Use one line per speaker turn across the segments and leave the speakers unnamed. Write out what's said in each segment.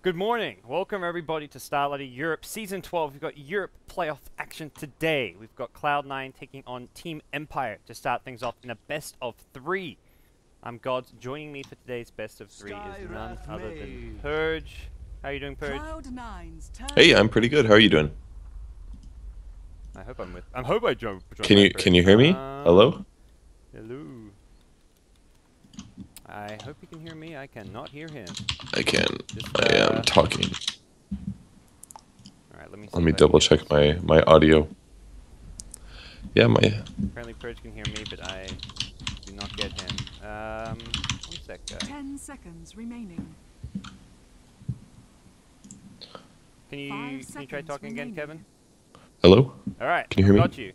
Good morning. Welcome everybody to Starlighter Europe Season 12. We've got Europe playoff action today. We've got Cloud9 taking on Team Empire to start things off in a best of 3. I'm GoDz. Joining me for today's best of 3 is none other than Purge. How are you doing, Purge?
Hey, I'm pretty good. How are you doing?
I hope I jump.
Can you hear me? Hello?
Hello. I hope you can hear me. I cannot hear him.
I can. I am talking.
Alright, let me see.
Let me double check my audio. Yeah,
Apparently Purge can hear me, but I do not get him. 1 sec.
10 seconds remaining.
Can you try talking again, Kevin?
Hello?
Alright.
Can you hear me?
Got you.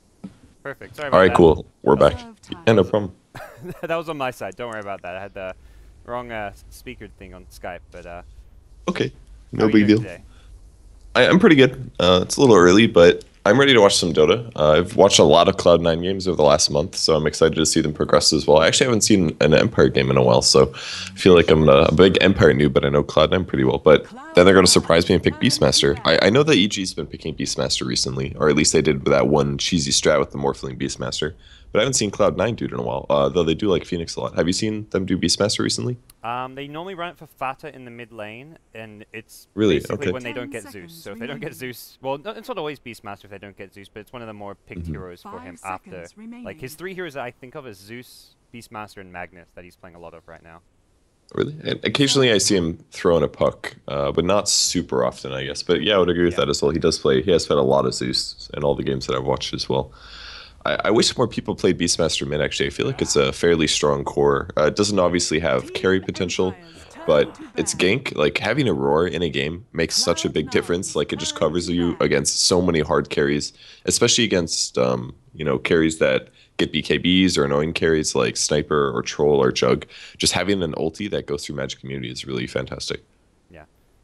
Perfect. Sorry about
Alright,
that.
cool. We're back. Yeah, no problem.
That was on my side. Don't worry about that. I had the wrong speaker thing on Skype, but
Okay. No big deal.
Today?
I'm pretty good. It's a little early, but I'm ready to watch some Dota. I've watched a lot of Cloud9 games over the last month, so I'm excited to see them progress as well. I actually haven't seen an Empire game in a while, so I feel like I'm a big Empire noob, but I know Cloud9 pretty well. But then they're going to surprise me and pick Beastmaster. I know that EG's been picking Beastmaster recently, or at least they did with that one cheesy strat with the Morphling Beastmaster. But I haven't seen Cloud9 do it in a while, though they do like Phoenix a lot. Have you seen them do Beastmaster recently?
They normally run it for Fata in the mid lane, and it's
really
basically
okay.
when they don't get Zeus. So if they don't get Zeus, well, it's not always Beastmaster if they don't get Zeus, but it's one of the more picked heroes for him after. Like his 3 heroes that I think of is Zeus, Beastmaster, and Magnus that he's playing a lot of right now.
Really? And occasionally I see him throwing a puck, but not super often, I guess. But yeah, I would agree with that as well. He does play. He has played a lot of Zeus in all the games that I've watched as well. I wish more people played Beastmaster mid, actually. I feel like it's a fairly strong core. It doesn't obviously have carry potential, but it's gank. Like, having a roar in a game makes such a big difference. Like, it just covers you against so many hard carries, especially against, carries that get BKBs or annoying carries like Sniper or Troll or Jug. Just having an ulti that goes through Magic Community is really fantastic.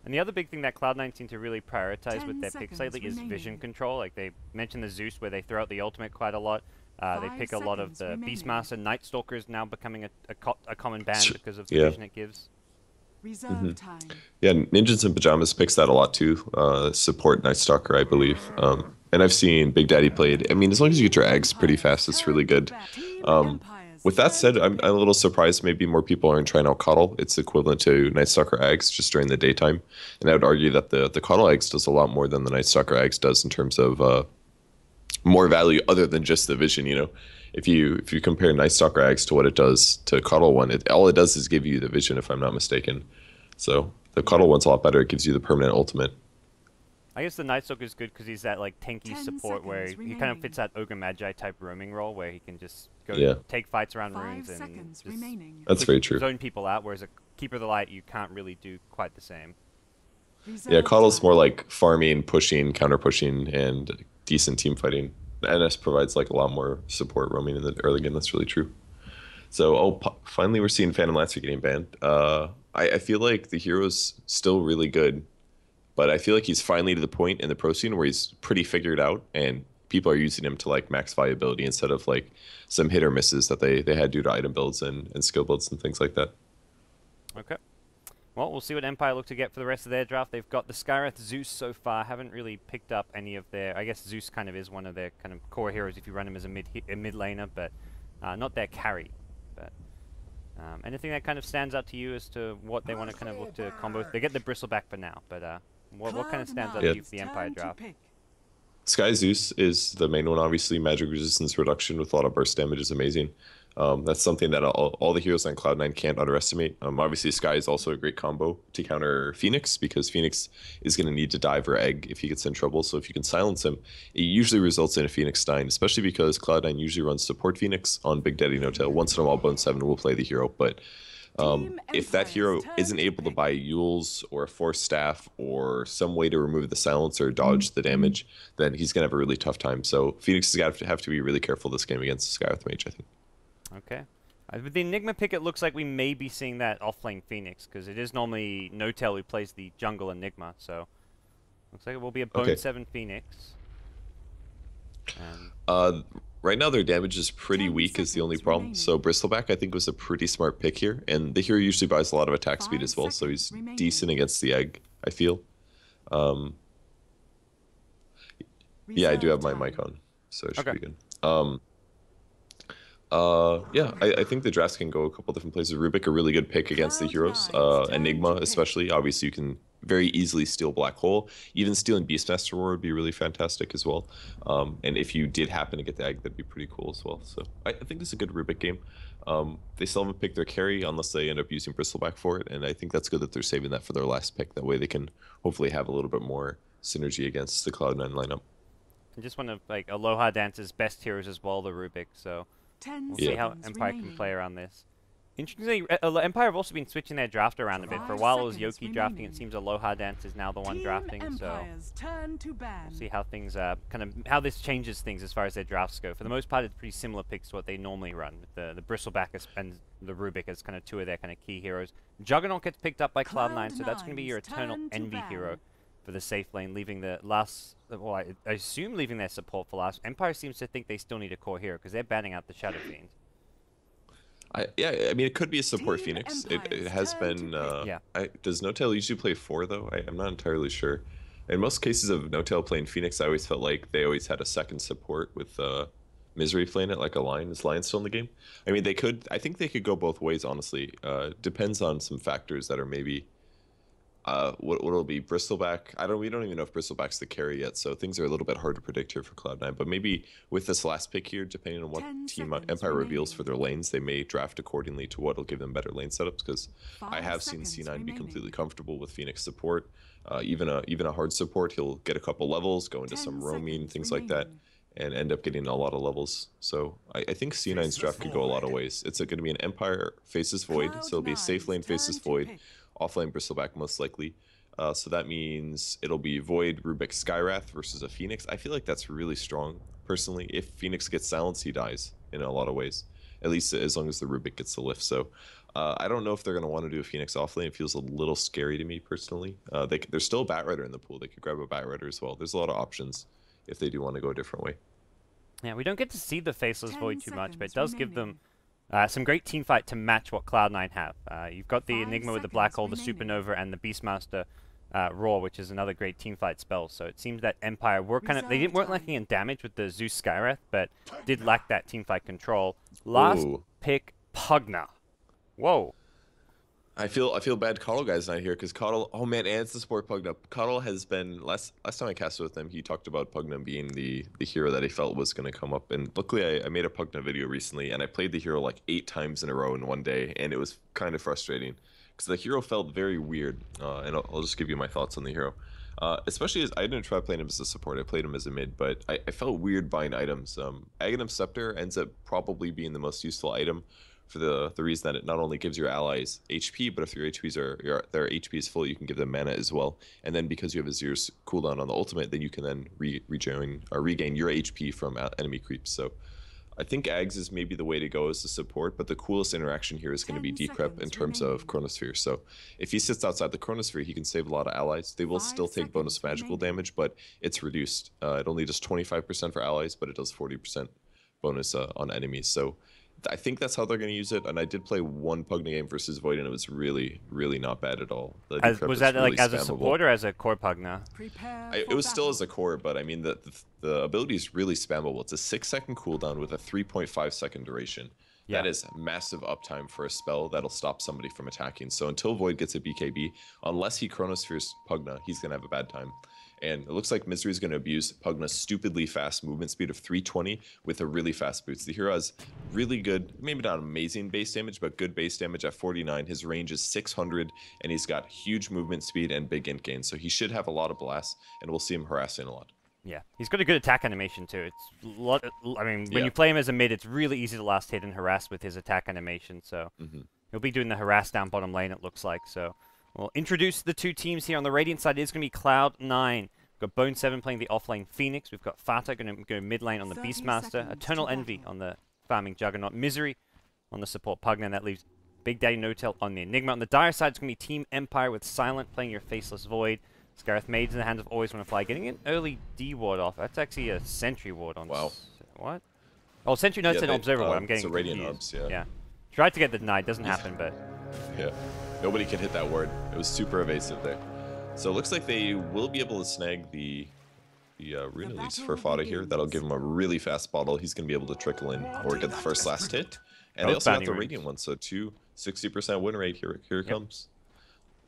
And the other big thing that Cloud9 seem to really prioritize with their picks lately is vision control. Like they mentioned the Zeus where they throw out the ultimate quite a lot. They pick a lot of the Beastmaster. Night Stalker is now becoming a common ban because of the vision it gives.
Yeah, Ninjas in Pajamas picks that a lot too. Support Night Stalker, I believe. And I've seen Big Daddy played. I mean, as long as you get your eggs pretty fast, it's really good. With that said, I'm a little surprised maybe more people aren't trying out Coddle. It's equivalent to Night Stalker Eggs just during the daytime. And I would argue that the Coddle Eggs does a lot more than the Night Stalker Eggs does in terms of more value other than just the vision, you know. If you compare Night Stalker Eggs to what it does to Coddle one, all it does is give you the vision, if I'm not mistaken. So the Coddle one's a lot better. It gives you the permanent ultimate.
I guess the Night Stalker is good because he's that like tanky support where he kind of fits that Ogre Magi type roaming role where he can just go take fights around runes and just
that's very true.
Zone people out, whereas a Keeper of the Light you can't really do quite the same.
Yeah, Coddle's more like farming, pushing, counter pushing, and decent team fighting. NS provides like a lot more support roaming in the early game. That's really true. So finally we're seeing Phantom Lancer getting banned. I feel like the hero's still really good. But I feel like he's finally to the point in the pro scene where he's pretty figured out, and people are using him to like max viability instead of like some hit or misses that they had due to item builds and skill builds and things like that.
Okay. Well, we'll see what Empire look to get for the rest of their draft. They've got the Skyreth Zeus so far. Haven't really picked up any of their... I guess Zeus kind of is one of their kind of core heroes if you run him as a mid laner, but not their carry. But anything that kind of stands out to you as to what they want to kind of look to combo? They get the Bristleback for now, but... What kind of stands out to you for the Empire draft?
Sky Zeus is the main one, obviously. Magic resistance reduction with a lot of burst damage is amazing. That's something that all the heroes on Cloud9 can't underestimate. Obviously, Sky is also a great combo to counter Phoenix because Phoenix is going to need to dive or egg if he gets in trouble. So if you can silence him, it usually results in a Phoenix dying, especially because Cloud9 usually runs support Phoenix on Big Daddy No Tail. Once in a while, Bone 7 will play the hero, but... if that hero isn't able to buy Yules or a Force Staff or some way to remove the silence or dodge the damage, then he's going to have a really tough time. So Phoenix is going to have to be really careful this game against Skywrath Mage, I think.
Okay. With the Enigma pick, it looks like we may be seeing that offlane Phoenix, because it is normally No Tail who plays the jungle Enigma, so looks like it will be a Bone 7 Phoenix.
Right now, their damage is pretty weak is the only problem. So Bristleback, I think, was a pretty smart pick here. And the hero usually buys a lot of attack speed as well, so he's decent against the egg. I feel. Um, yeah, I do have my mic on, so it should
Okay.
be good. Yeah, I think the drafts can go a couple different places. Rubik, a really good pick against the heroes. Enigma, especially. Obviously, you can very easily steal Black Hole. Even stealing Beastmaster Roar would be really fantastic as well. And if you did happen to get the egg, that'd be pretty cool as well. So I think this is a good Rubik game. They still haven't picked their carry unless they end up using Bristleback for it, and I think that's good that they're saving that for their last pick. That way they can hopefully have a little bit more synergy against the Cloud9 lineup.
And just one of like Aloha Dance's best heroes as well, the Rubik. So
10
we'll see how
seconds
Empire can
remaining.
play around this. Interestingly, Empire have also been switching their draft around a bit. For a while it was
5
Yoki
seconds
drafting. It
remaining.
seems Aloha Dance is now the one
Team
drafting. So
Empire's turn to ban.
we'll see how things how this changes things as far as their drafts go. For the most part, it's pretty similar picks to what they normally run, with the Bristleback and the Rubik as kind of two of their kind of key heroes. Juggernaut gets picked up by Cloud9, so that's going to be your Eternal
Turn to
Envy
ban.
hero for the safe lane, leaving the last. Well, I assume leaving their support for last. Empire seems to think they still need a core hero because they're banning out the Shadow Fiend.
Yeah, I mean, it could be a support
Team
Phoenix. It
Empire's
has
turn
been.
to
Yeah.
Does No-Tail usually play 4, though? I'm not entirely sure. In most cases of No-Tail playing Phoenix, I always felt like they always had a second support with Misery playing it like a Lion. Is Lion still in the game? I mean, they could. I think they could go both ways, honestly. Depends on some factors that are maybe. What'll be Bristleback? We don't even know if Bristleback's the carry yet, so things are a little bit hard to predict here for Cloud9. But maybe with this last pick here, depending on what
10
team
seconds
Empire reveals
remaining.
for their lanes, they may draft accordingly to what'll give them better lane setups. Because I
5
have seen
seconds
C9 be
remaining.
completely comfortable with Phoenix support. Even a hard support, he'll get a couple levels, go into
10
some roaming,
seconds
things like that, and end up getting a lot of levels. So I think C9's draft could go a lot of ways. It's going to be an Empire faces Void, so it'll be a safe lane faces Void, offlane Bristleback most likely. So that means it'll be Void, Rubik, Skywrath versus a Phoenix. I feel like that's really strong, personally. If Phoenix gets silenced, he dies in a lot of ways. At least as long as the Rubik gets the lift. So I don't know if they're going to want to do a Phoenix offlane. It feels a little scary to me, personally. There's still a Batrider in the pool. They could grab a Batrider as well. There's a lot of options if they do want to go a different way.
Yeah, we don't get to see the Faceless
10
Void too much, but it
seconds
does give them
remaining.
some great team fight to match what Cloud9 have. You've got the
5
Enigma with the Black Hole, the
seconds remaining.
Supernova, and the Beastmaster Roar, which is another great team fight spell. So it seems that Empire weren't
Reserve
lacking in damage with the Zeus Skywrath, but did lack that team fight control. Last
Ooh.
pick, Pugna. Whoa.
I feel bad Coddle guy's not here because Coddle, oh man, and it's the support Pugna. Coddle has been last time I casted with him, he talked about Pugna being the hero that he felt was going to come up, and luckily I made a Pugna video recently and I played the hero like 8 times in a row in one day, and it was kind of frustrating because the hero felt very weird. And I'll just give you my thoughts on the hero. Especially as I didn't try playing him as a support, I played him as a mid, but I felt weird buying items. Aghanim Scepter ends up probably being the most useful item for the reason that it not only gives your allies HP, but if their HP is full, you can give them mana as well. And then because you have a 0 cooldown on the ultimate, then you can then regain your HP from enemy creeps. So I think Ags is maybe the way to go as a support, but the coolest interaction here is going to be
10
Decrep in
seconds
terms of
remaining.
Chronosphere. So if he sits outside the Chronosphere, he can save a lot of allies. They will
5
still take bonus
seconds
magical
remaining.
damage, but it's reduced. It only does 25% for allies, but it does 40% bonus on enemies. So I think that's how they're going to use it. And I did play one Pugna game versus Void, and it was really, really not bad at all. The Decrep
Was
is
that
really
like as a
spammable.
support or as a core Pugna?
Prepare
It
for
was still as
battle.
a core, but I mean the ability is really spammable. It's a 6-second cooldown with a 3.5-second duration.
Yeah.
That is massive uptime for a spell that'll stop somebody from attacking. So until Void gets a BKB, unless he Chronospheres Pugna, he's gonna have a bad time. And it looks like Misery is going to abuse Pugna's stupidly fast movement speed of 320 with a really fast boots. The hero has really good, maybe not amazing base damage, but good base damage at 49. His range is 600, and he's got huge movement speed and big int gain. So he should have a lot of blasts, and we'll see him harassing a lot.
Yeah, he's got a good attack animation too. It's I mean, when
Yeah.
you play him as a mid, it's really easy to last hit and harass with his attack animation. So he'll be doing the harass down bottom lane, it looks like. So we'll introduce the two teams here. On the Radiant side, it's going to be Cloud9. We've got Bone 7 playing the offlane Phoenix. We've got Fata going to go mid lane on the
30
Beastmaster.
seconds
Eternal
to
Envy
battle.
on the farming Juggernaut. Misery on the support Pugna. And that leaves Big Daddy No-Tail on the Enigma. On the Dire side, it's going to be Team Empire with Silent playing your Faceless Void. Scareth Maids in the hands of Always Want to Fly. Getting an early D ward off. That's actually a Sentry ward on...
Wow.
What? Oh, Sentry, no, it's an Observer ward. I'm getting
it's a Radiant
confused.
Obs, yeah.
Tried to get the denied. Doesn't happen, but...
Yeah. Nobody can hit that word. It was super evasive there. So it looks like they will be able to snag the rune release for Fada here. That'll give him a really fast bottle. He's going to be able to trickle in or get the first last hit. And they
Both
also got
bounty
the
runes.
Radiant one, so 60% win rate. Here it comes.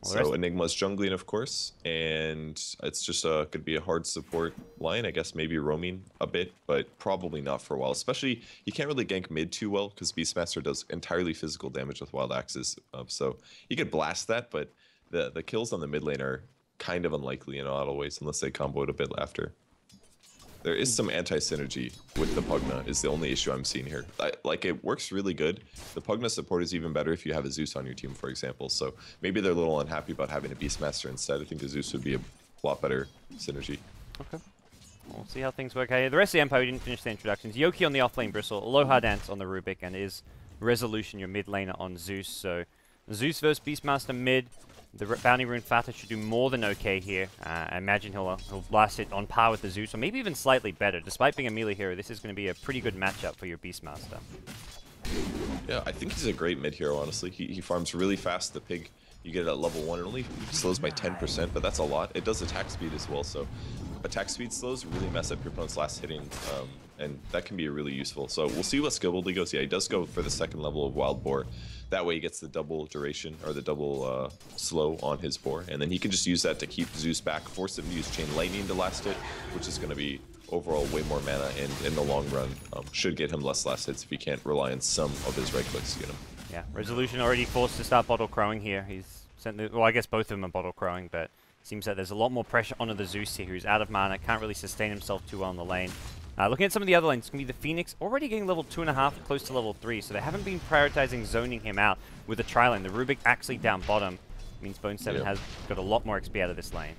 Well, the
So
rest-
Enigma's jungling, of course, and it's just could be a hard support line. I guess maybe roaming a bit, but probably not for a while. Especially, you can't really gank mid too well because Beastmaster does entirely physical damage with Wild Axes. So you could blast that, but the kills on the mid lane are kind of unlikely in a lot of ways unless they combo it a bit after. There is some anti-synergy with the Pugna is the only issue I'm seeing here. Like, it works really good. The Pugna support is even better if you have a Zeus on your team, for example. So maybe they're a little unhappy about having a Beastmaster instead. I think a Zeus would be a lot better synergy.
Okay. We'll see how things work out here. The rest of the Empire, we didn't finish the introductions. Yoki on the offlane Bristle, Aloha Dance on the Rubik, and is Resolution your mid laner on Zeus. So Zeus versus Beastmaster mid. The Bounty Rune Fata should do more than okay here. I imagine he'll blast it on par with the Zeus, or maybe even slightly better. Despite being a melee hero, this is going to be a pretty good matchup for your Beastmaster.
Yeah, I think he's a great mid hero, honestly. He farms really fast. The pig, you get it at level 1. It only slows by 10%, but that's a lot. It does attack speed as well, so attack speed slows really mess up your opponent's last hitting, and that can be really useful. So we'll see what skill build he goes. Yeah, he does go for the second level of Wild Boar. That way he gets the double duration, or the double slow on his boar, and then he can just use that to keep Zeus back, force him to use Chain Lightning to last hit, which is going to be overall way more mana, and in the long run should get him less last hits if he can't rely on some of his right clicks to get him.
Yeah, Resolution already forced to start bottle crowing here. He's sent the, well, I guess both of them are bottle crowing, but seems that there's a lot more pressure onto the Zeus here, who's out of mana, can't really sustain himself too well in the lane. Looking at some of the other lanes, it's going to be the Phoenix, already getting level 2.5, close to level 3, so they haven't been prioritizing zoning him out with the tri-lane. The Rubik actually down bottom means Bone 7 has got a lot more XP out of this lane.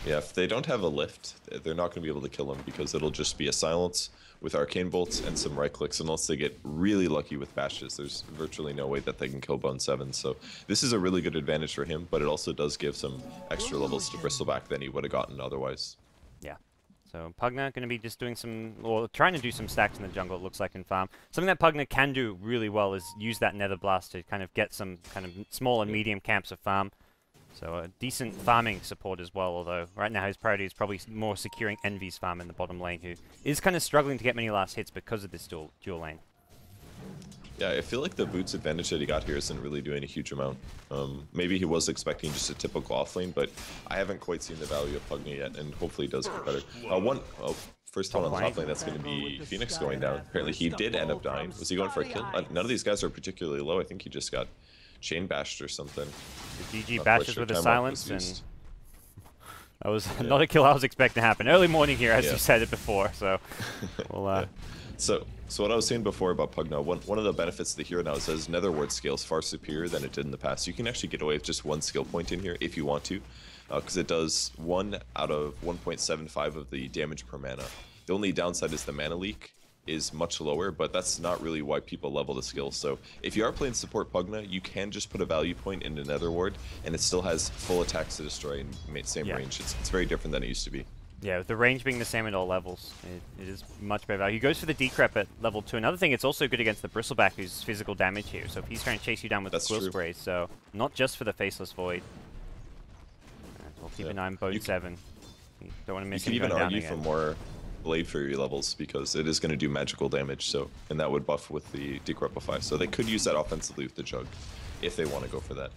Yeah, if they don't have a lift, they're not going to be able to kill him because it'll just be a silence with arcane bolts and some right clicks. Unless they get really lucky with bashes, there's virtually no way that they can kill Bone 7. So this is a really good advantage for him, but it also does give some extra levels to Bristleback than he would have gotten otherwise.
Yeah. So Pugna going to be just doing some, or trying to do some stacks in the jungle, it looks like, in farm. Something that Pugna can do really well is use that Nether Blast to kind of get some kind of small and medium camps of farm. So a decent farming support as well, although right now his priority is probably more securing Envy's farm in the bottom lane, who is kind of struggling to get many last hits because of this dual lane.
Yeah, I feel like the boots advantage that he got here isn't really doing a huge amount. Maybe he was expecting just a typical offlane, but I haven't quite seen the value of Pugna yet, and hopefully he does get better. First one on the top lane, that's going to be Phoenix going down. Apparently he did end up dying. Was he going for a kill? None of these guys are particularly low. I think he just got chain bashed or something.
The GG bashes with a silence, and that was not a kill I was expecting to happen. Early morning here, as you said it before, so we'll...
So what I was saying before about Pugna, one of the benefits of the hero now is that his Nether Ward scale is far superior than it did in the past. You can actually get away with just one skill point in here if you want to, because it does 1 out of 1.75 of the damage per mana. The only downside is the mana leak is much lower, but that's not really why people level the skill. So if you are playing support Pugna, you can just put a value point into Nether Ward, and it still has full attacks to destroy in same range. It's very different than it used to be.
Yeah, with the range being the same at all levels, it is much better value. He goes for the decrep at level 2. Another thing, it's also good against the Bristleback, who's physical damage here. So if he's trying to chase you down with the Quill Sprays, so not just for the Faceless Void. We'll keep an eye on Bone 7. You don't want to miss him going down again.
You can even argue for more Blade Fury levels because it is going to do magical damage, so and that would buff with the Decrepify. So they could use that offensively with the Jug if they want to go for that.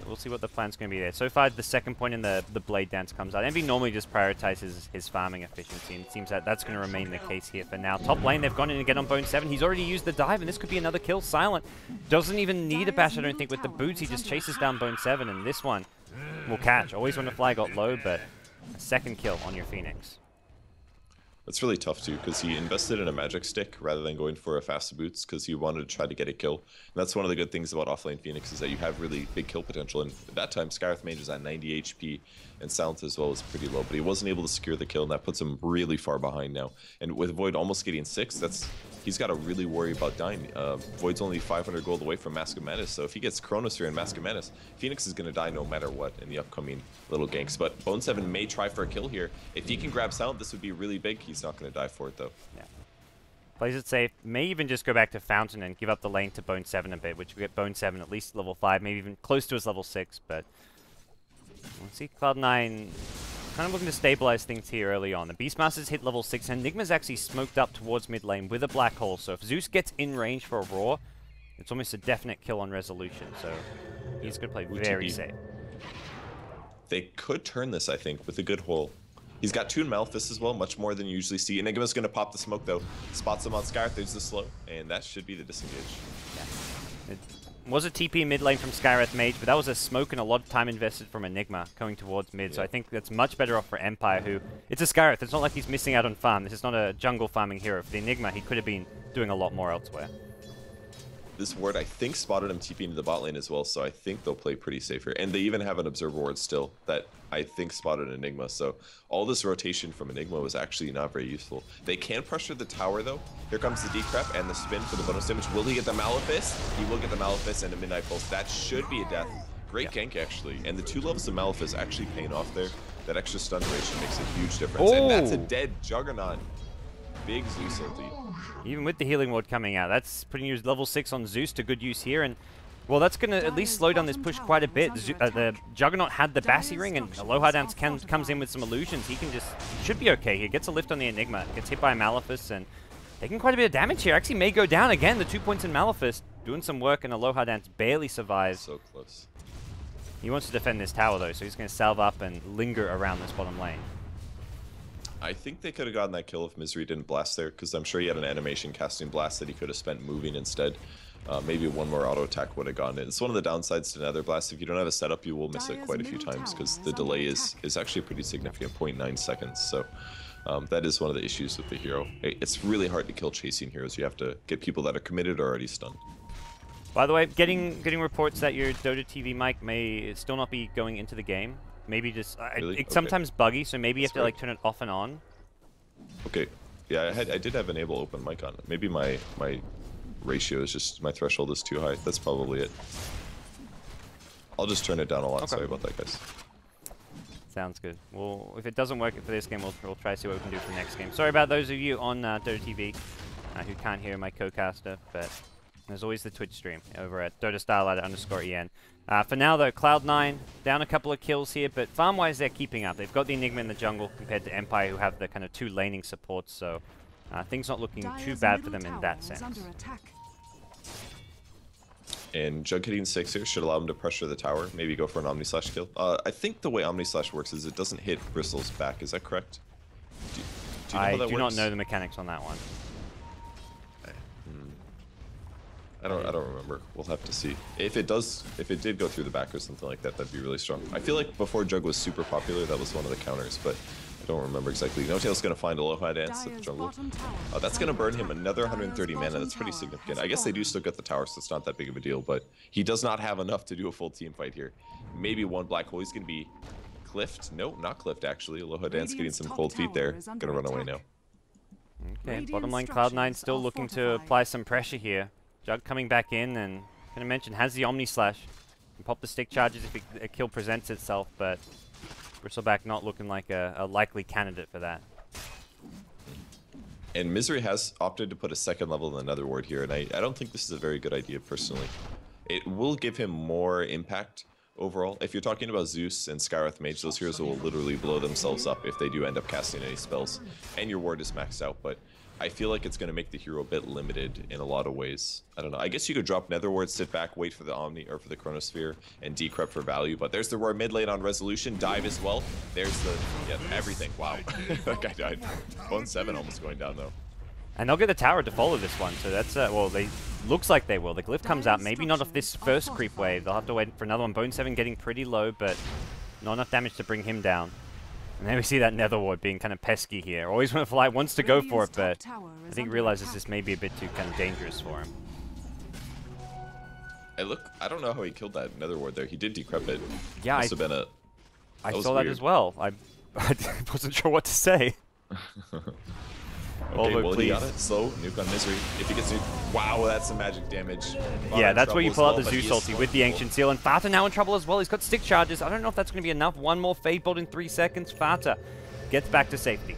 We'll see what the plan's going to be there. So far, the second point in the Blade Dance comes out. Envy normally just prioritizes his farming efficiency, and it seems that that's going to remain the case here for now. Top lane, they've gone in again on Bone 7. He's already used the dive, and this could be another kill. Silent doesn't even need a bash, I don't think, with the boots. He just chases down Bone 7, and this one will catch. Always when the fly got low, but a second kill on your Phoenix.
That's really tough too, because he invested in a magic stick rather than going for a fast boots because he wanted to try to get a kill. And that's one of the good things about offlane Phoenix is that you have really big kill potential. And at that time, Skyreth Mage is at 90 HP, and Silence as well is pretty low. But he wasn't able to secure the kill, and that puts him really far behind now. And with Void almost getting 6, he's got to really worry about dying. Void's only 500 gold away from Mask of Madness, so if he gets Chronosphere and Mask of Madness, Phoenix is going to die no matter what in the upcoming little ganks. But Bone 7 may try for a kill here. If he can grab Silent, this would be really big. He's not going to die for it, though.
Yeah. Plays it safe. May even just go back to Fountain and give up the lane to Bone 7 a bit, which will get Bone 7 at least level 5, maybe even close to his level 6, but... We'll see Cloud9 kind of looking to stabilize things here early on. The Beastmaster's hit level 6, and Enigma's actually smoked up towards mid lane with a Black Hole, so if Zeus gets in range for a Roar, it's almost a definite kill on Resolution, so he's going to play very safe.
They could turn this, I think, with a good hole. He's got Toon Malefice as well, much more than you usually see. Enigma's going to pop the smoke, though. Spots him on Skyrath, there's the slow, and that should be the disengage.
Yeah. It was a TP mid lane from Skyrath Mage, but that was a smoke and a lot of time invested from Enigma going towards mid, so I think that's much better off for Empire, who... It's a Skyrath, it's not like he's missing out on farm. This is not a jungle farming hero. For the Enigma, he could have been doing a lot more elsewhere.
This ward, I think, spotted him TPing to the bot lane as well, so I think they'll play pretty safe here. And they even have an Observer ward still that I think spotted Enigma, so all this rotation from Enigma was actually not very useful. They can pressure the tower, though. Here comes the decrep and the spin for the bonus damage. Will he get the Malefice? He will get the Malefice and a Midnight Pulse. That should be a death. Great gank, actually. And the 2 levels of Malefice actually paying off there. That extra stun duration makes a huge difference. And that's a dead Juggernaut. Big Zeus ulti.
Even with the healing ward coming out, that's putting you level 6 on Zeus to good use here, and well, that's going to at least slow down this push quite a bit. The Juggernaut had the Bassi Ring, and Aloha Dance comes in with some illusions. He should be okay. He gets a lift on the Enigma, gets hit by Malefice, and taking quite a bit of damage here. Actually may go down again. The 2 points in Malefice doing some work, and Aloha Dance barely survives.
So close.
He wants to defend this tower, though, so he's going to salve up and linger around this bottom lane.
I think they could have gotten that kill if Misery didn't blast there, because I'm sure he had an animation casting blast that he could have spent moving instead. Maybe one more auto attack would have gotten it. It's one of the downsides to Nether Blast. If you don't have a setup, you will miss it quite a few times, because the delay is actually pretty significant, 0.9 seconds. So that is one of the issues with the hero. It's really hard to kill chasing heroes. You have to get people that are committed or already stunned.
By the way, getting reports that your Dota TV mic may still not be going into the game. Maybe just
Really?
it's sometimes buggy, so maybe you have to like turn it off and on.
Okay, yeah, I did have enable open mic on. Maybe my ratio is just, my threshold is too high. That's probably it. I'll just turn it down a lot.
Okay.
Sorry about that, guys.
Sounds good. Well, if it doesn't work for this game, we'll try to see what we can do for the next game. Sorry about those of you on Dota TV who can't hear my co-caster, but there's always the Twitch stream over at DotaStarlighter_EN. For now, though, Cloud9 down a couple of kills here, but farm-wise, they're keeping up. They've got the Enigma in the jungle compared to Empire, who have the kind of 2 laning supports, so things not looking too bad for them in that sense.
And Jug hitting 6 here should allow him to pressure the tower, maybe go for an Omni Slash kill. I think the way Omni Slash works is it doesn't hit Bristle's back, is that correct? Do you know how that
I do not
works?
know the mechanics on that one.
I don't remember. We'll have to see. If it did go through the back or something like that, that'd be really strong. I feel like before Jug was super popular, that was one of the counters, but I don't remember exactly. No-Tail's gonna find Aloha Dance at the jungle. That's gonna burn him another 130 mana. That's pretty significant. I guess they do still get the tower, so it's not that big of a deal, but he does not have enough to do a full team fight here. Maybe one black hole. He's gonna be cliffed. No, not cliffed actually. Aloha Dance getting some cold feet there. Gonna run away now.
Okay, bottom lane Cloud9 still looking to apply some pressure here. Jug coming back in, and gonna mention has the Omni Slash. Can pop the stick charges if a kill presents itself, but Bristleback not looking like a likely candidate for that.
And Misery has opted to put a second level in the Nether Ward here, and I don't think this is a very good idea personally. It will give him more impact overall. If you're talking about Zeus and Skyrath Mage, those heroes will literally blow themselves up if they do end up casting any spells, and your ward is maxed out, but I feel like it's going to make the hero a bit limited in a lot of ways. I don't know. I guess you could drop Nether Ward, sit back, wait for the Omni or for the Chronosphere, and decrep for value. But there's the Roar mid lane on Resolution, dive as well. There's the everything. Wow, that guy died. Bone 7 almost going down though.
And they'll get the tower to follow this one, so that's well, they looks like they will. The glyph comes out, maybe not off this first creep wave. They'll have to wait for another one. Bone 7 getting pretty low, but not enough damage to bring him down. And then we see that Nether Ward being kind of pesky here. Always want to fly, wants to go for it, but I think realizes this may be a bit too kind of dangerous for him.
I don't know how he killed that Nether Ward there. He did decrep it.
Yeah,
Must have been a.
I saw that as well. I wasn't sure what to say.
Okay, well, he got it. Slow, nuke on Misery. If he gets nuked, wow, that's some magic damage.
Yeah, that's where you pull out the Zeus ulti with the Ancient Seal. And Fata now in trouble as well. He's got stick charges. I don't know if that's going to be enough. One more Fade Bolt in 3 seconds. Fata gets back to safety.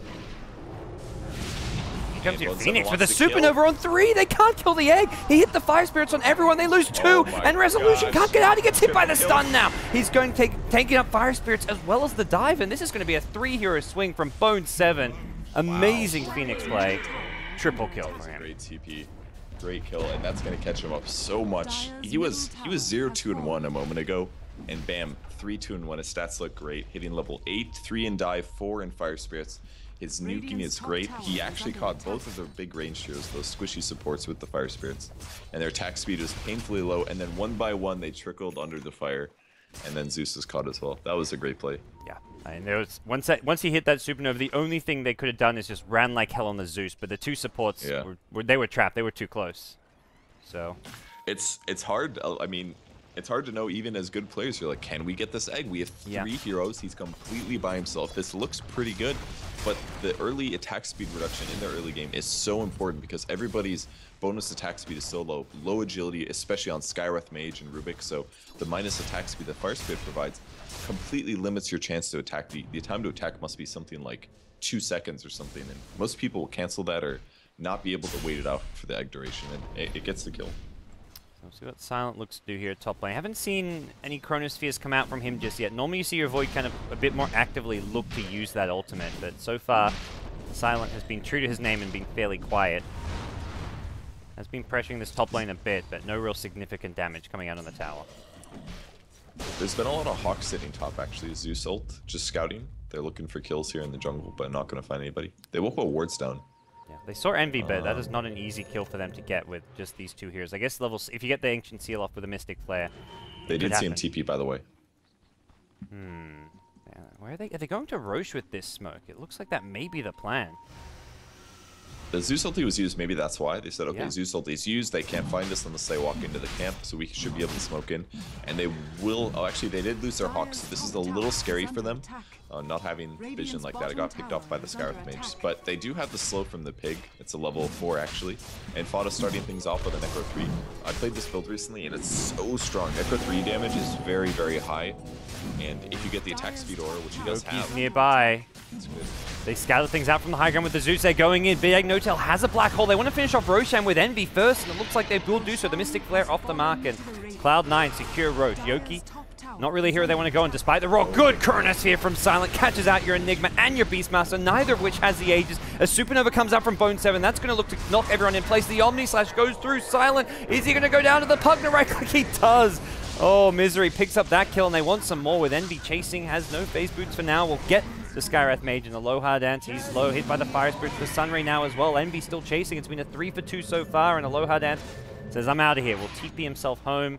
Here comes your
Blood
Phoenix
Seven
with a
wants to kill.
supernova on 3. They can't kill the egg. He hit the fire spirits on everyone. They lose 2.
Oh my
And Resolution
gosh.
can't get out. He gets hit by the
Triple kill.
stun now. He's going to taking up fire spirits as well as the dive. And this is going to be a 3-hero swing from Bone7. Amazing Phoenix play. Triple kill
That was
for
a
him.
great TP. Great kill, and that's going to catch him up so much. He was 0-2-1 a moment ago, and bam, 3-2-1. His stats look great. Hitting level 8, 3 in dive, 4 in fire spirits. His nuking is great. He actually caught both of the big range heroes, those squishy supports with the fire spirits, and their attack speed was painfully low. And then one by one, they trickled under the fire, and then Zeus was caught as well. That was a great play.
Yeah, and there was once he hit that supernova, the only thing they could have done is just ran like hell on the Zeus. But the 2 supports, they were trapped. They were too close. So
It's hard. I mean, it's hard to know even as good players. You're like, can we get this egg? We have 3 heroes. He's completely by himself. This looks pretty good, but the early attack speed reduction in the early game is so important because everybody's bonus attack speed is so low. Low agility, especially on Skywrath Mage and Rubik. So the minus attack speed that Fire Spirit provides completely limits your chance to attack. The time to attack must be something like 2 seconds or something, and most people will cancel that or not be able to wait it out for the egg duration, and it gets the kill.
Let's see what Silent looks to do here at top lane. I haven't seen any Chronospheres come out from him just yet. Normally you see your Void kind of a bit more actively look to use that ultimate, but so far Silent has been true to his name and been fairly quiet. Has been pressuring this top lane a bit, but no real significant damage coming out on the tower.
There's been a lot of Hawks sitting top actually. Zeus ult, just scouting. They're looking for kills here in the jungle, but not going to find anybody. They will put wards down.
Yeah, they saw Envy, but that is not an easy kill for them to get with just these 2 heroes. I guess levels, if you get the Ancient Seal off with a Mystic Flare.
They did see him TP, by the way.
Yeah, where are they? Are they going to Roche with this smoke? It looks like that may be the plan.
The Zeus ulti was used, maybe that's why. They said, okay,
Yeah.
Zeus ulti is used, they can't find us unless they walk into the camp, so we should be able to smoke in. And they will, oh actually they did lose their Hawks. This is a little scary for them, not having vision like that. It got picked off by the Skywrath Mage. But they do have the slow from the pig. It's a level 4 actually. And Fada starting things off with a Necro 3. I played this build recently and it's so strong. Necro 3 damage is very, very high. And if you get the attack speed aura, which he does
Loki's
have,
nearby.
it's good.
They scouted things out from the high ground with the Zeus. They're going in. Big Egg No-Tail has a black hole. They want to finish off Roshan with Envy first, and it looks like they will do so. The Mystic Flare off the mark, and Cloud9 secure Roche. Yoki, not really a hero they want to go on despite the roll. Good Chronosphere from Silent. Catches out your Enigma and your Beastmaster, neither of which has the Aegis. A Supernova comes out from Bone7. That's going to look to knock everyone in place. The Omni Slash goes through Silent. Is he going to go down to the Pugner right like he does? Oh, Misery picks up that kill, and they want some more with Envy chasing. Has no phase boots for now. We'll get the Skywrath Mage and the low hard dance. He's low, hit by the Fire Spirit. The Sunray now as well. Envy still chasing. It's been a 3 for 2 so far, and a low hard dance says, I'm out of here. Will TP himself home.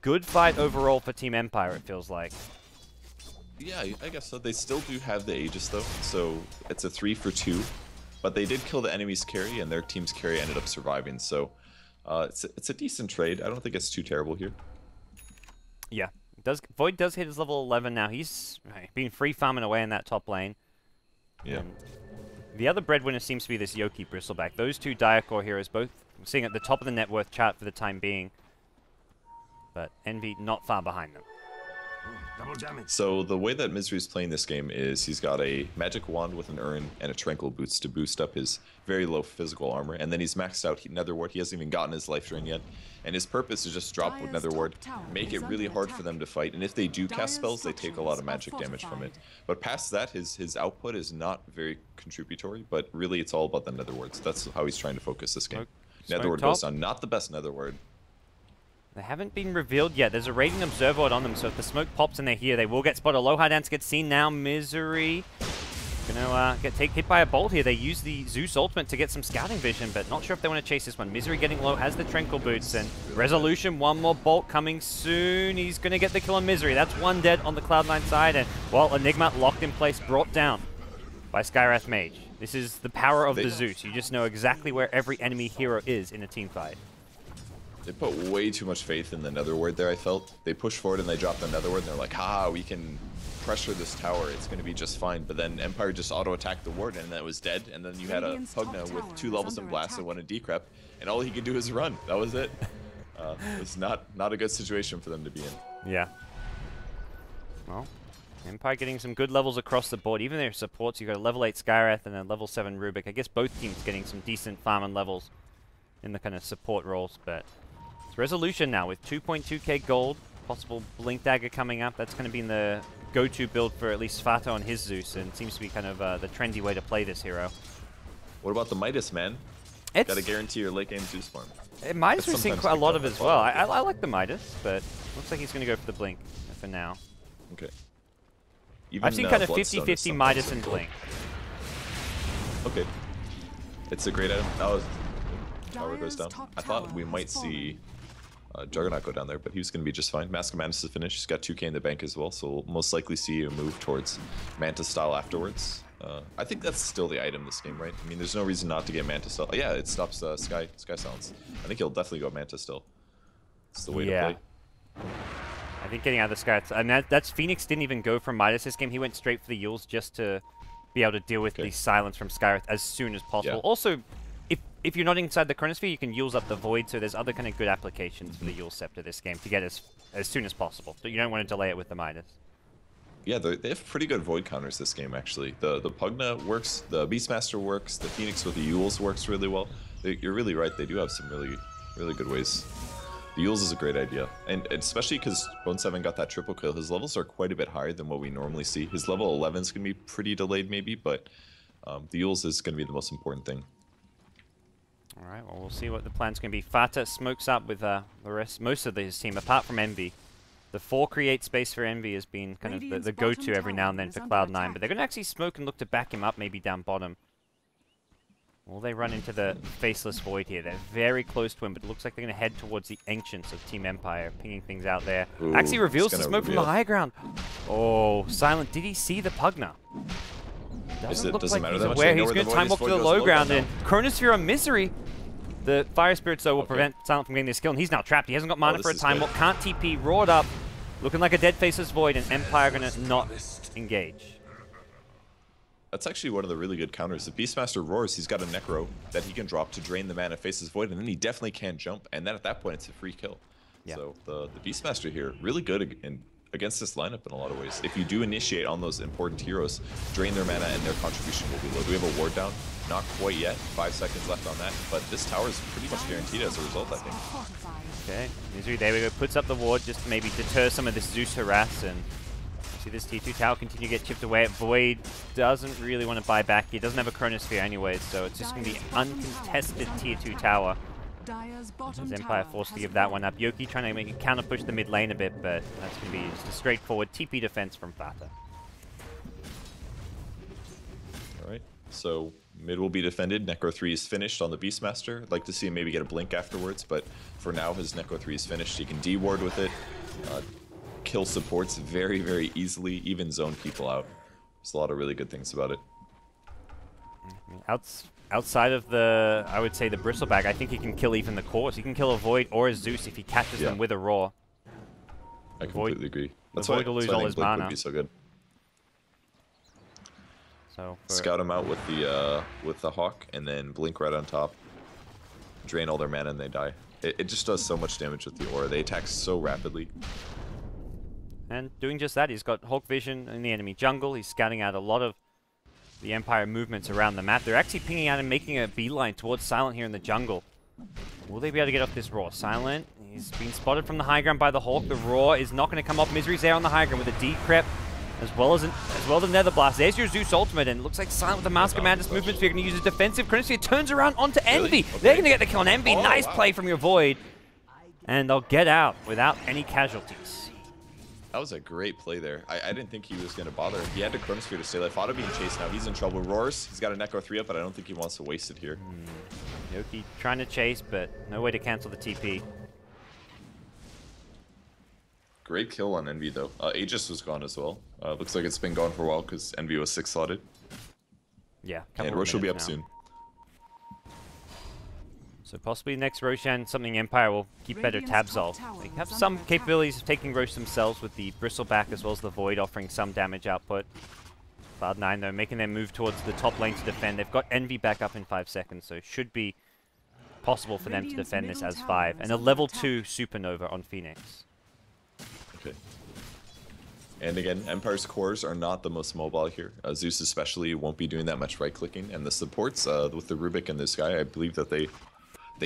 Good fight overall for Team Empire, it feels like.
Yeah, I guess so. They still do have the Aegis though, so it's a 3 for 2. But they did kill the enemy's carry, and their team's carry ended up surviving. So it's a decent trade. I don't think it's too terrible here.
Yeah, Void does hit his level 11 now. He's been free farming away in that top lane.
Yeah.
And the other breadwinner seems to be this Yoki Bristleback. Those 2 Diacore heroes both sitting at the top of the net worth chart for the time being. But Envy not far behind them.
Double damage.
So the way that Misery is playing this game is he's got a magic wand with an urn and a tranquil boots to boost up his very low physical armor, and then he's maxed out Nether Ward. He hasn't even gotten his life drain yet, and his purpose is just drop with Nether Ward, make it really hard for them to fight, and if they do cast spells, they take a lot of magic damage from it. But past that, his output is not very contributory, but really it's all about the Nether Wards. That's how he's trying to focus this game. Nether Ward goes down, not the best Nether Ward.
They haven't been revealed yet. There's a Radiant Observer on them, so if the smoke pops and they're here, they will get spotted. Low High Dance gets seen now. Misery gonna get hit by a bolt here. They use the Zeus ultimate to get some scouting vision, but not sure if they want to chase this one. Misery getting low, has the Tranquil Boots, and Resolution, one more bolt coming soon. He's gonna get the kill on Misery. That's 1 dead on the Cloud9 side, and well, Enigma locked in place, brought down by Skywrath Mage. This is the power of the Zeus. You just know exactly where every enemy hero is in a team fight.
They put way too much faith in the Nether Ward there, I felt. They push forward and they drop the Nether Ward, and they're like, we can pressure this tower, it's going to be just fine. But then Empire just auto-attacked the Ward, and that was dead. And then you had a Pugna with 2 levels in Blast and 1 in Decrep, and all he could do was run. That was it. It was not a good situation for them to be in.
Yeah. Well, Empire getting some good levels across the board. Even their supports, you've got a level 8 Skywrath and a level 7 Rubik. I guess both teams getting some decent farm and levels in the kind of support roles, but it's Resolution now with 2.2k gold. Possible Blink Dagger coming up. That's going to be in the go-to build for at least Fato on his Zeus, and seems to be kind of the trendy way to play this hero.
What about the Midas, man? Got to guarantee your late game Zeus farm.
Midas we've seen quite a lot of as well. I like the Midas, but looks like he's going to go for the Blink for now.
Okay.
I've seen kind of 50-50 Midas and Blink.
Okay. It's a great item. That was tower goes down. I thought we might see Juggernaut go down there, but he was going to be just fine. Mask of Mantis is finished. He's got 2k in the bank as well, so we'll most likely see a move towards Mantis style afterwards. I think that's still the item this game, right? I mean, there's no reason not to get Mantis style. Yeah, it stops Sky Silence. I think he'll definitely go Mantis still. It's the way to play.
I think getting out of the Sky, I mean, that's Phoenix didn't even go for Midas this game. He went straight for the Yules just to be able to deal with the silence from Skywrath as soon as possible.
Yeah.
Also, if you're not inside the Chronosphere, you can Yules up the Void, so there's other kind of good applications for the Yule Scepter this game to get as soon as possible. So you don't want to delay it with the Midas.
Yeah, they have pretty good Void counters this game, actually. The Pugna works, the Beastmaster works, the Phoenix with the Yules works really well. You're really right, they do have some really good ways. The Yules is a great idea, and especially because Bone 7 got that triple kill, his levels are quite a bit higher than what we normally see. His level 11 is going to be pretty delayed maybe, but the Yules is going to be the most important thing.
Alright, well, we'll see what the plan's going to be. Fata smokes up with most of his team, apart from Envy. The 4 create space for Envy has been kind of the go-to every now and then for Cloud9, but they're going to actually smoke and look to back him up maybe down bottom. Will they run into the Faceless Void here? They're very close to him, but it looks like they're going to head towards the Ancients of Team Empire, pinging things out there.
Ooh,
actually reveals the smoke from the high ground. Oh, Silent, did he see the Pugna? Doesn't look like he's aware. He's going to time walk to the low ground, and Chronosphere on Misery. The Fire Spirits, though, will prevent Silent from getting this kill, and he's now trapped. He hasn't got mana for a time walk, can't TP, roared up, looking like a dead Faceless Void, and Empire going to not engage.
That's actually one of the really good counters. If Beastmaster roars, he's got a Necro that he can drop to drain the mana, Faceless Void, and then he definitely can't jump, and then at that point, it's a free kill. Yeah. So the Beastmaster here, really good against this lineup in a lot of ways. If you do initiate on those important heroes, drain their mana and their contribution will be low. Do we have a ward down? Not quite yet. 5 seconds left on that, but this tower is pretty much guaranteed as a result, I think.
Okay, Misery, there we go, puts up the ward just to maybe deter some of this Zeus harass, and see this tier 2 tower continue to get chipped away at. Void doesn't really want to buy back. He doesn't have a Chronosphere anyways, so it's just going to be uncontested tier 2 tower. As Empire forced to give that one up. Yoki trying to make a counter push the mid lane a bit, but that's going to be just a straightforward TP defense from Fata.
Alright, so mid will be defended. Necro 3 is finished on the Beastmaster. I'd like to see him maybe get a blink afterwards, but for now his Necro 3 is finished. He can D-ward with it, kill supports very easily, even zone people out. There's a lot of really good things about it.
Outside of the, I would say, the Bristleback, I think he can kill even the cores. He can kill a Void or a Zeus if he catches them with a Roar.
I completely agree.
That's why will lose all his mana.
Would be so good.
So
scout him out with the Hawk, and then blink right on top. Drain all their mana and they die. It just does so much damage with the aura. They attack so rapidly.
And doing just that, he's got Hawk Vision in the enemy jungle. He's scouting out a lot of the Empire movements around the map. They're actually pinging out and making a beeline towards Silent here in the jungle. Will they be able to get off this Roar? Silent, he's been spotted from the high ground by the Hawk. The Roar is not going to come off. Misery's there on the high ground with a Decrep, as well the Nether Blast. There's your Zeus ultimate, and it looks like Silent with the Mask of Madness movements. We're going to use a defensive Chronosphere. Turns around onto Envy. Okay. They're going to get the kill on Envy. Nice play from your Void. And they'll get out without any casualties.
That was a great play there. I didn't think he was going to bother. He had a Chronosphere to stay alive. Fought being chased now. He's in trouble. Roars. He's got a Necro 3 up, but I don't think he wants to waste it here.
Yoki trying to chase, but no way to cancel the TP.
Great kill on Envy, though. Aegis was gone as well. Looks like it's been gone for a while because Envy was 6-slotted.
Yeah.
And Rosh will be up
now.
soon.
So possibly next Roshan, something Empire will keep better tabs of. They have some capabilities of taking Rosh themselves with the Bristleback as well as the Void offering some damage output. Cloud9 though making their move towards the top lane to defend. They've got Envy back up in 5 seconds, so it should be possible for them to defend this as 5. And a level 2 Supernova on Phoenix.
Okay. And again, Empire's cores are not the most mobile here. Zeus especially won't be doing that much right-clicking, and the supports with the Rubik and the Sky, I believe that they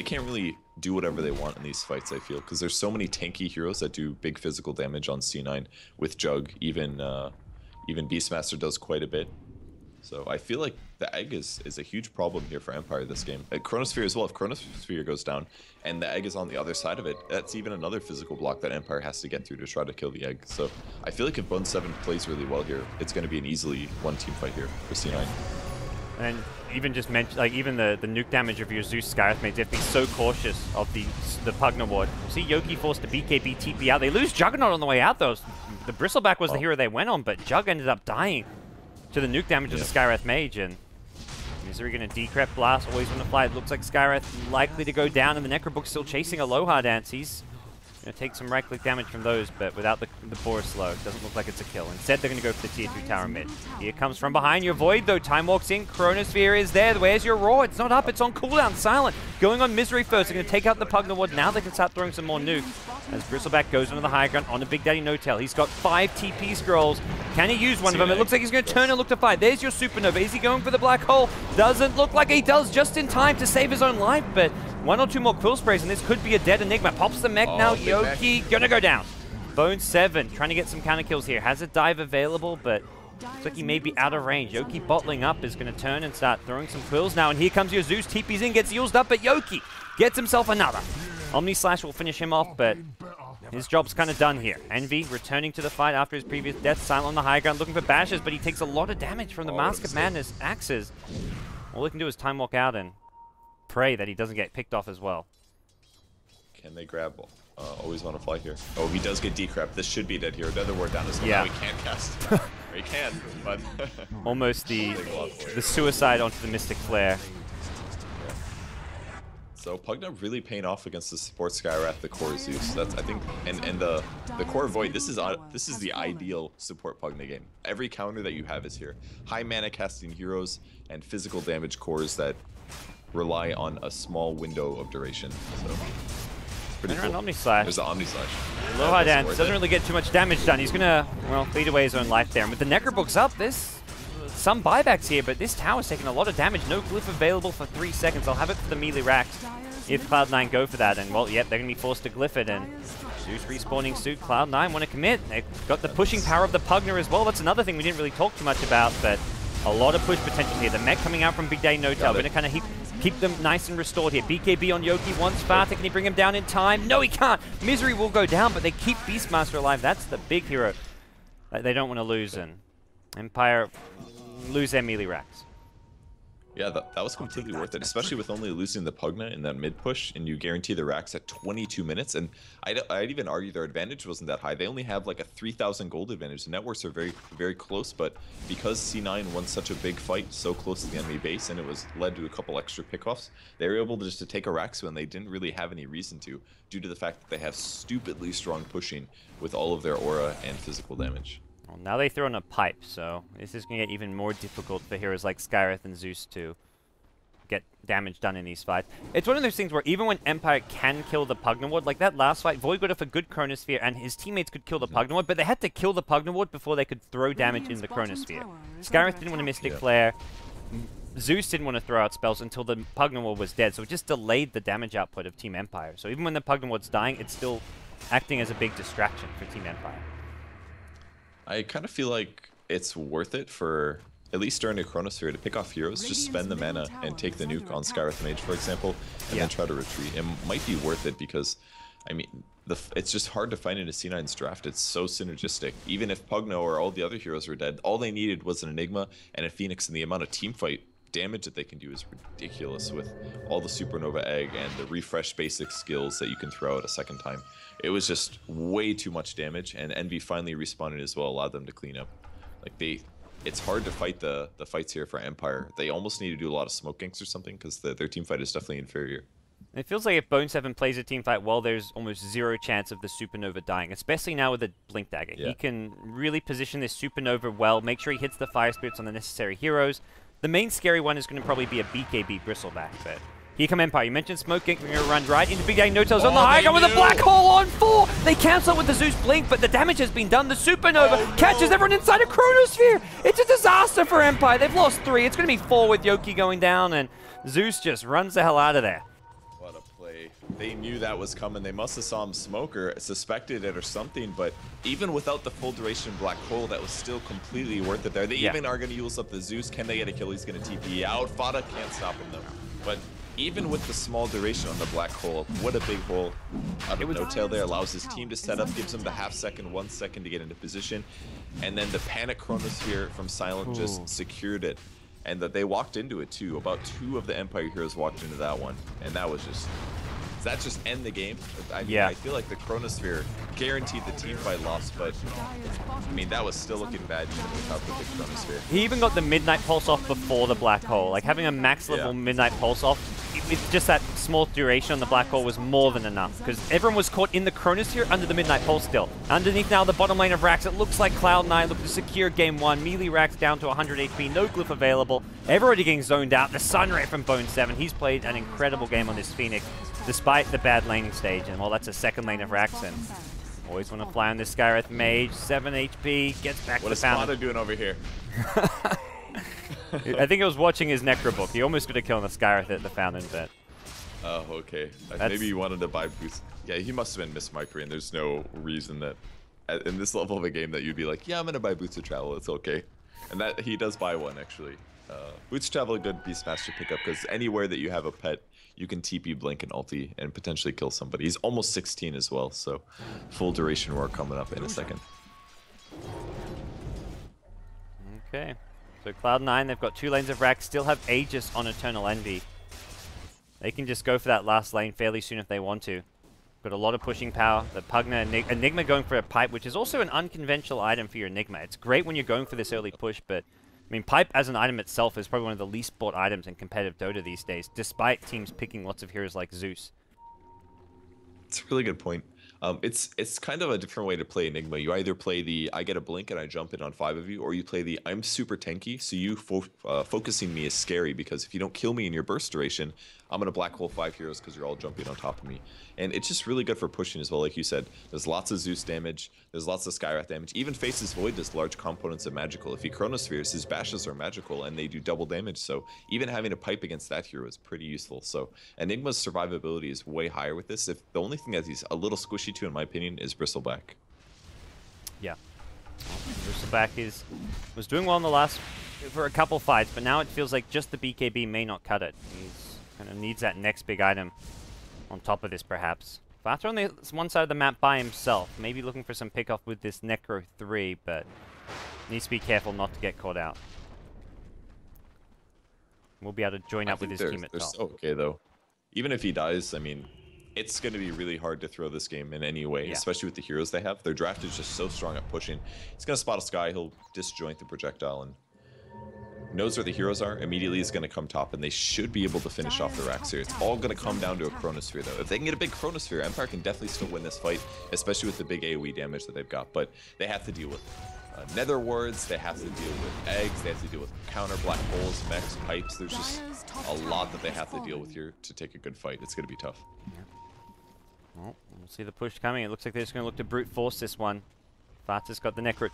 can't really do whatever they want in these fights, I feel, because there's so many tanky heroes that do big physical damage on C9 with Jug. Even Beastmaster does quite a bit. So I feel like the egg is a huge problem here for Empire this game. Chronosphere as well. If Chronosphere goes down and the egg is on the other side of it, that's even another physical block that Empire has to get through to try to kill the egg. So I feel like if Bone 7 plays really well here, it's going to be an easily one-team fight here for C9.
And even just mention, like even the nuke damage of your Zeus Scarith made have to be so cautious of the Pugna Ward. See Yoki forced to BKB TP out. They lose Juggernaut on the way out though. The Bristleback was the hero they went on, but Jug ended up dying to the nuke damage of the Skywrath Mage, and Misery going to Decrep Blast, always on the fly. It looks like Skywrath likely to go down, and the Necrobook still chasing Aloha Dance. He's going to take some right-click damage from those, but without the Boris slow. It doesn't look like it's a kill. Instead, they're going to go for the Tier 2 tower mid. Here comes from behind your Void, though. Time walks in. Chronosphere is there. Where's your Roar? It's not up. It's on cooldown. Silent. Going on Misery first. They're going to take out the Pugna Ward. Now they can start throwing some more nukes. As Bristleback goes onto the high ground on a Big Daddy No-Tail. He's got 5 TP scrolls. Can he use one of them? It looks like he's going to turn and look to fight. There's your Supernova. Is he going for the black hole? Doesn't look like he does, just in time to save his own life, but 1 or 2 more Quill Sprays, and this could be a dead Enigma. Pops the mech now. Yoki gonna go down. Bone 7 trying to get some counter kills here. Has a dive available, but looks like he may be out of range. Yoki bottling up is going to turn and start throwing some quills now, and here comes your Zeus. TP's in, gets used up, but Yoki gets himself another. Omni Slash will finish him off, but his job's kind of done here. Envy returning to the fight after his previous death. Silent on the high ground, looking for bashes, but he takes a lot of damage from the Mask of Madness axes. All he can do is time walk out and pray that he doesn't get picked off as well.
Can they grab? Always want to fly here. Oh, he does get decrep. This should be dead here. Another ward down as well. Now he can't cast. Or he can, but
almost the suicide onto the Mystic Flare.
Yeah. So Pugna really paying off against the support Skywrath, the core Zeus. That's I think, and the core Void. This is the ideal support Pugna game. Every counter that you have is here. High mana casting heroes and physical damage cores that rely on a small window of duration. So pretty cool.
Omni Slash.
There's the Omni Slash.
Aloha Dance doesn't really get too much damage done. He's gonna, well, feed away his own life there. And with the Necrobook's up, there's some buybacks here, but this tower's taking a lot of damage. No glyph available for 3 seconds. I'll have it for the melee racks if Cloud9 go for that. And, well, yep, they're gonna be forced to glyph it. And Zeus respawning suit. Cloud9 want to commit. They've got the pushing power of the Pugna as well. That's another thing we didn't really talk too much about, but a lot of push potential here. The mech coming out from Big Day No-Tail. Going to kind of keep them nice and restored here. BKB on Yoki once Sparta. Can he bring him down in time? No, he can't. Misery will go down, but they keep Beastmaster alive. That's the big hero that they don't want to lose. And Empire lose their melee racks.
Yeah, that was completely worth it, especially with only losing the Pugna in that mid push, and you guarantee the racks at 22 minutes. And I'd even argue their advantage wasn't that high. They only have like a 3,000 gold advantage. The networks are very, very close, but because C9 won such a big fight so close to the enemy base, and it was led to a couple extra pickoffs, they were able to just to take a rack when they didn't really have any reason to, due to the fact that they have stupidly strong pushing with all of their aura and physical damage.
Well, now they throw in a pipe, so this is going to get even more difficult for heroes like Skywrath and Zeus to get damage done in these fights. It's one of those things where even when Empire can kill the Pugna Ward, like that last fight, Void got off a good Chronosphere and his teammates could kill the Pugna Ward, but they had to kill the Pugna Ward before they could throw damage in the Chronosphere. Skywrath didn't want to Mystic Flare. Zeus didn't want to throw out spells until the Pugna Ward was dead, so it just delayed the damage output of Team Empire. So even when the Pugna Ward's dying, it's still acting as a big distraction for Team Empire.
I kind of feel like it's worth it for, at least during a Chronosphere, to pick off heroes, just spend the mana and take the nuke on Skywrath Mage, for example, and then try to retreat. It might be worth it because, I mean, it's just hard to find in a C9's draft. It's so synergistic. Even if Pugna or all the other heroes were dead, all they needed was an Enigma and a Phoenix, and the amount of teamfight damage that they can do is ridiculous with all the Supernova Egg and the refresh basic skills that you can throw out a second time. It was just way too much damage, and Envy finally respawning as well allowed them to clean up. Like it's hard to fight the fights here for Empire. They almost need to do a lot of smoke ganks or something because their team fight is definitely inferior.
It feels like if Bone 7 plays a team fight well, there's almost zero chance of the Supernova dying, especially now with the Blink Dagger. Yeah. He can really position this Supernova well, make sure he hits the Fire Spirits on the necessary heroes. The main scary one is going to probably be a BKB Bristleback, but Here come Empire. You mentioned Smoke Gang going to run right into Big Daddy No-Tails on the high ground with a black hole on 4. They cancel it with the Zeus Blink, but the damage has been done. The Supernova catches everyone inside a Chronosphere. It's a disaster for Empire. They've lost 3. It's going to be 4 with Yoki going down, and Zeus just runs the hell out of there.
What a play. They knew that was coming. They must have saw him smoke or suspected it or something, but even without the full duration black hole, that was still completely worth it there. They even are going to use up the Zeus. Can they get a kill? He's going to TP out. Fada can't stop him though. But even with the small duration on the black hole, what a big hole out of No-Tail there. Allows his team to set up, gives him the half second, 1 second to get into position. And then the panic Chronosphere from Silent just secured it. And that they walked into it too. About 2 of the Empire heroes walked into that one. And that was just... Does that just end the game? I mean, I feel like the Chronosphere guaranteed the team fight loss, but I mean, that was still looking bad even without the big Chronosphere.
He even got the Midnight Pulse off before the black hole. Like having a max level Midnight Pulse off, with just that small duration on the black hole was more than enough, because everyone was caught in the Chronosphere under the Midnight Pulse still. Underneath now the bottom lane of Rax, it looks like Cloud9 looked to secure game 1. Melee Rax down to 100 HP, no glyph available. Everybody getting zoned out. The Sunray from Bone 7. He's played an incredible game on this Phoenix, despite the bad laning stage. And well, that's a second lane of Rax, and always want to fly on this Skyreth Mage. 7 HP, gets back to the Fountain.
What is Spada doing over here?
I think he was watching his Necro book. He almost could have killed the Skyreth at the Fountain, but...
Oh, okay. Maybe he wanted to buy boost. Yeah, he must have been mismicroing. There's no reason that in this level of a game that you'd be like, yeah, I'm going to buy boots of travel. It's okay. And that he does buy one, actually. Boots of travel, a good Beastmaster pickup, because anywhere that you have a pet, you can TP, blink, and ulti, and potentially kill somebody. He's almost 16 as well, so full duration war coming up in a second.
Okay. So Cloud9, they've got 2 lanes of Rax, still have Aegis on Eternal Envy. They can just go for that last lane fairly soon if they want to. Got a lot of pushing power. The Pugna, Enigma going for a pipe, which is also an unconventional item for your Enigma. It's great when you're going for this early push, but I mean, pipe as an item itself is probably one of the least bought items in competitive Dota these days, despite teams picking lots of heroes like Zeus.
It's a really good point. It's kind of a different way to play Enigma. You either play the I get a blink and I jump in on 5 of you, or you play the I'm super tanky, so you focusing me is scary, because if you don't kill me in your burst duration, I'm going to black hole 5 heroes because you're all jumping on top of me. And it's just really good for pushing as well. Like you said, there's lots of Zeus damage, there's lots of Skywrath damage. Even Face's Void does large components of magical. If he Chronospheres, his bashes are magical and they do double damage, so even having a pipe against that hero is pretty useful. So Enigma's survivability is way higher with this. If the only thing that he's a little squishy to, in my opinion, is Bristleback.
Yeah. Bristleback was doing well in the last for a couple fights, but now it feels like just the BKB may not cut it. He's kind of needs that next big item on top of this, perhaps. Fata on the one side of the map by himself, maybe looking for some pickoff with this Necro 3, but needs to be careful not to get caught out. We'll be able to join up with his team at top.
So okay, though. Even if he dies, I mean, it's going to be really hard to throw this game in any way, especially with the heroes they have. Their draft is just so strong at pushing. He's going to spot a Sky, he'll disjoint the projectile, and knows where the heroes are, immediately is going to come top, and they should be able to finish off the Rax here. It's all going to come down to a Chronosphere, though. If they can get a big Chronosphere, Empire can definitely still win this fight, especially with the big AoE damage that they've got, but they have to deal with Nether Wards, they have to deal with eggs, they have to deal with counter black holes, mechs, pipes. There's just a lot that they have to deal with here to take a good fight. It's going to be tough.
Well, we'll see the push coming. It looks like they're just going to look to brute force this one. Fata's got the Necro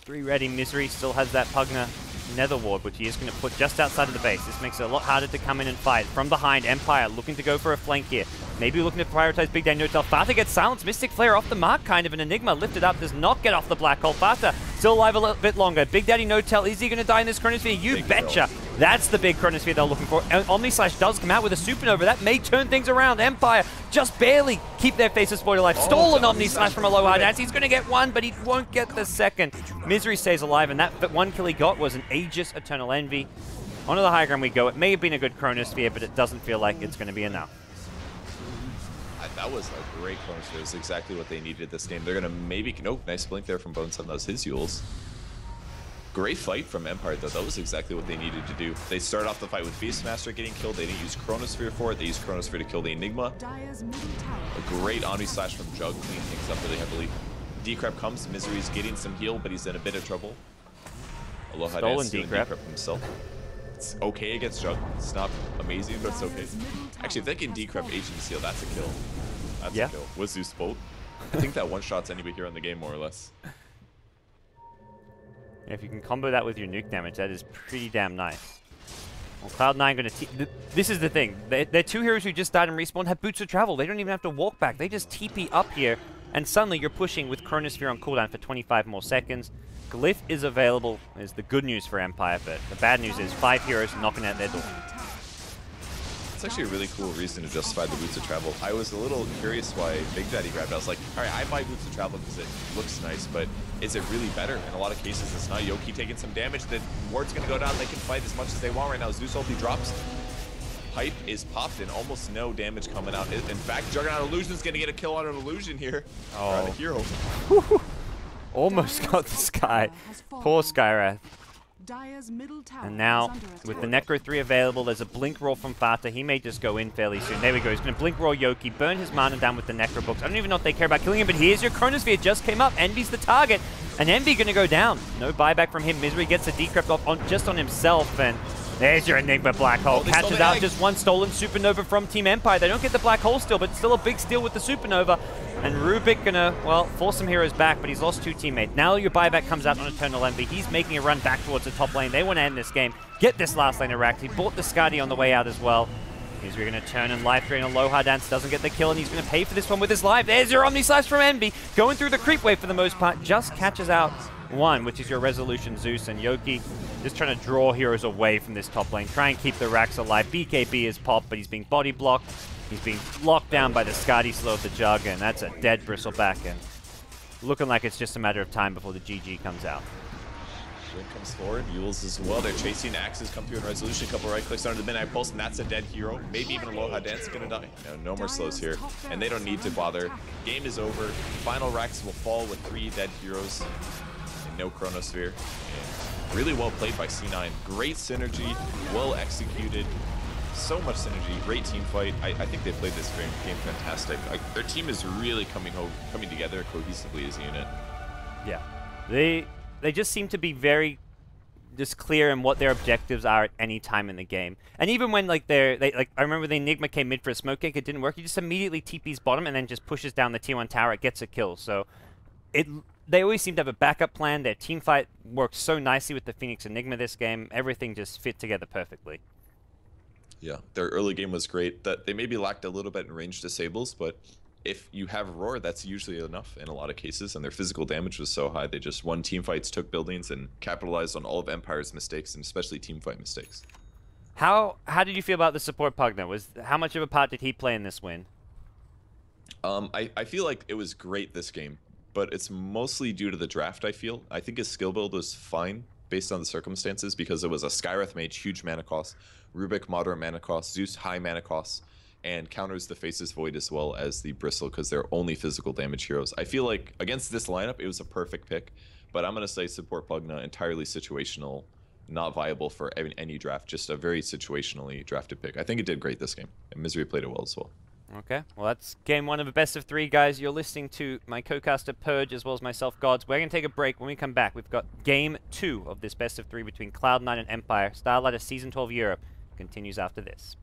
3 ready. Misery still has that Pugna Nether Ward, which he is going to put just outside of the base. This makes it a lot harder to come in and fight. From behind, Empire looking to go for a flank here. Maybe looking to prioritize Big Daddy No-Tail. Fata gets silenced. Mystic Flare off the mark, kind of. An Enigma lifted up, does not get off the black hole. Fata still alive a little bit longer. Big Daddy No-Tail, is he going to die in this Chronosphere? You betcha. That's the big Chronosphere they're looking for. And Omnislash does come out with a Supernova. That may turn things around. Empire just barely keep their Faces Void alive. Stolen Omnislash from a low hard dance. He's going to get one, but he won't get the second. Misery stays alive, and that one kill he got was an Aegis Eternal Envy. Onto the high ground we go. It may have been a good Chronosphere, but it doesn't feel like it's going to be enough.
That was a great Chronosphere. It's exactly what they needed this game. They're going to maybe... Nope, nice blink there from Bone7. That was his Yules. Great fight from Empire, though. That was exactly what they needed to do. They started off the fight with Beastmaster getting killed. They didn't use Chronosphere for it. They used Chronosphere to kill the Enigma. A great Omnislash from Jug, cleaning things up really heavily. Decrep comes. Misery's getting some heal, but he's in a bit of trouble. Aloha
Stolen
Dance doing
Decrep
himself. It's okay against Jug. It's not amazing, but it's okay. Actually, if they can decrypt Agent Seal, that's a kill. That's a kill. With Zeus Bolt. I think that one-shots anybody here in the game, more or less.
Yeah, if you can combo that with your nuke damage, that is pretty damn nice. Well, Cloud9 going to... This is the thing. Their two heroes who just died and respawned have boots of travel. They don't even have to walk back. They just TP up here, and suddenly you're pushing with Chronosphere on cooldown for 25 more seconds. Glyph is available, is the good news for Empire, but the bad news is 5 heroes knocking at their door.
It's actually a really cool reason to justify the boots of travel. I was a little curious why Big Daddy grabbed it. I was like, all right, I buy boots of travel because it looks nice, but is it really better? In a lot of cases, it's not. Yoki taking some damage. The ward's going to go down. They can fight as much as they want right now. Zeus ulti drops. Pipe is popped and almost no damage coming out. In fact, Juggernaut Illusion's going to get a kill on an Illusion here.
Oh.
On a hero.
Almost got the Sky. Poor Skywrath. And now, with the Necro 3 available, there's a Blink Roll from Fata. He may just go in fairly soon. There we go. He's going to Blink Roll Yoki, burn his mana down with the Necro Books. I don't even know if they care about killing him, but here's your Chronosphere. Just came up. Envy's the target. And Envy going to go down. No buyback from him. Misery gets a decrypt off just on himself. And there's your Enigma Black Hole. Catches out just one stolen Supernova from Team Empire. They don't get the Black Hole still, but still a big steal with the Supernova. And Rubik gonna, well, force some heroes back, but he's lost 2 teammates. Now your buyback comes out on Eternal Envy. He's making a run back towards the top lane. They want to end this game. Get this last lane of Rax. He bought the Skadi on the way out as well. He's going to turn and life drain. Aloha Dance doesn't get the kill, and he's going to pay for this one with his life. There's your Omni Slash from Envy. Going through the creep wave for the most part. Just catches out one, which is your Resolution Zeus. And Yoki just trying to draw heroes away from this top lane. Try and keep the Rax alive. BKB is popped, but he's being body blocked. He's being locked down by the Skadi slow of the Jug, and that's a dead Bristleback. And looking like it's just a matter of time before the GG comes out.
Blink comes forward, Yules as well. They're chasing Axes, come through in Resolution. A couple right clicks under the Midnight Pulse, and that's a dead hero. Maybe even Aloha Dance is gonna die. No more slows here, and they don't need to bother. Game is over. Final Rax will fall with 3 dead heroes and no Chronosphere. And really well played by C9. Great synergy, well executed. So much synergy, great team fight. I think they played this game fantastic. Their team is really coming together cohesively as a unit.
Yeah, they just seem to be very just clear in what their objectives are at any time in the game. And even when like I remember the Enigma came mid for a smoke cake, it didn't work. He just immediately TP's bottom and then just pushes down the T1 tower. It gets a kill. So they always seem to have a backup plan. Their team fight worked so nicely with the Phoenix Enigma this game. Everything just fit together perfectly.
Yeah, their early game was great. That they maybe lacked a little bit in range disables, but if you have Roar, that's usually enough in a lot of cases, and their physical damage was so high, they just won team fights, took buildings, and capitalized on all of Empire's mistakes, and especially team fight mistakes.
How did you feel about the support Pugna? How much of a part did he play in this win?
I feel like it was great this game, but it's mostly due to the draft, I feel. I think his skill build was fine based on the circumstances because it was a Skywrath mage, huge mana cost, Rubik, moderate mana cost, Zeus, high mana cost, and counters the Faceless Void as well as the Bristle because they're only physical damage heroes. I feel like against this lineup, it was a perfect pick, but I'm going to say support Pugna, entirely situational, not viable for any draft, just a very situationally drafted pick. I think it did great this game, and Misery played it well as well.
Okay, well that's game 1 of a best of 3, guys. You're listening to my co-caster Purge as well as myself, GoDz. We're going to take a break. When we come back, we've got game 2 of this best of 3 between Cloud9 and Empire. Starlighter Season 12 Europe continues after this.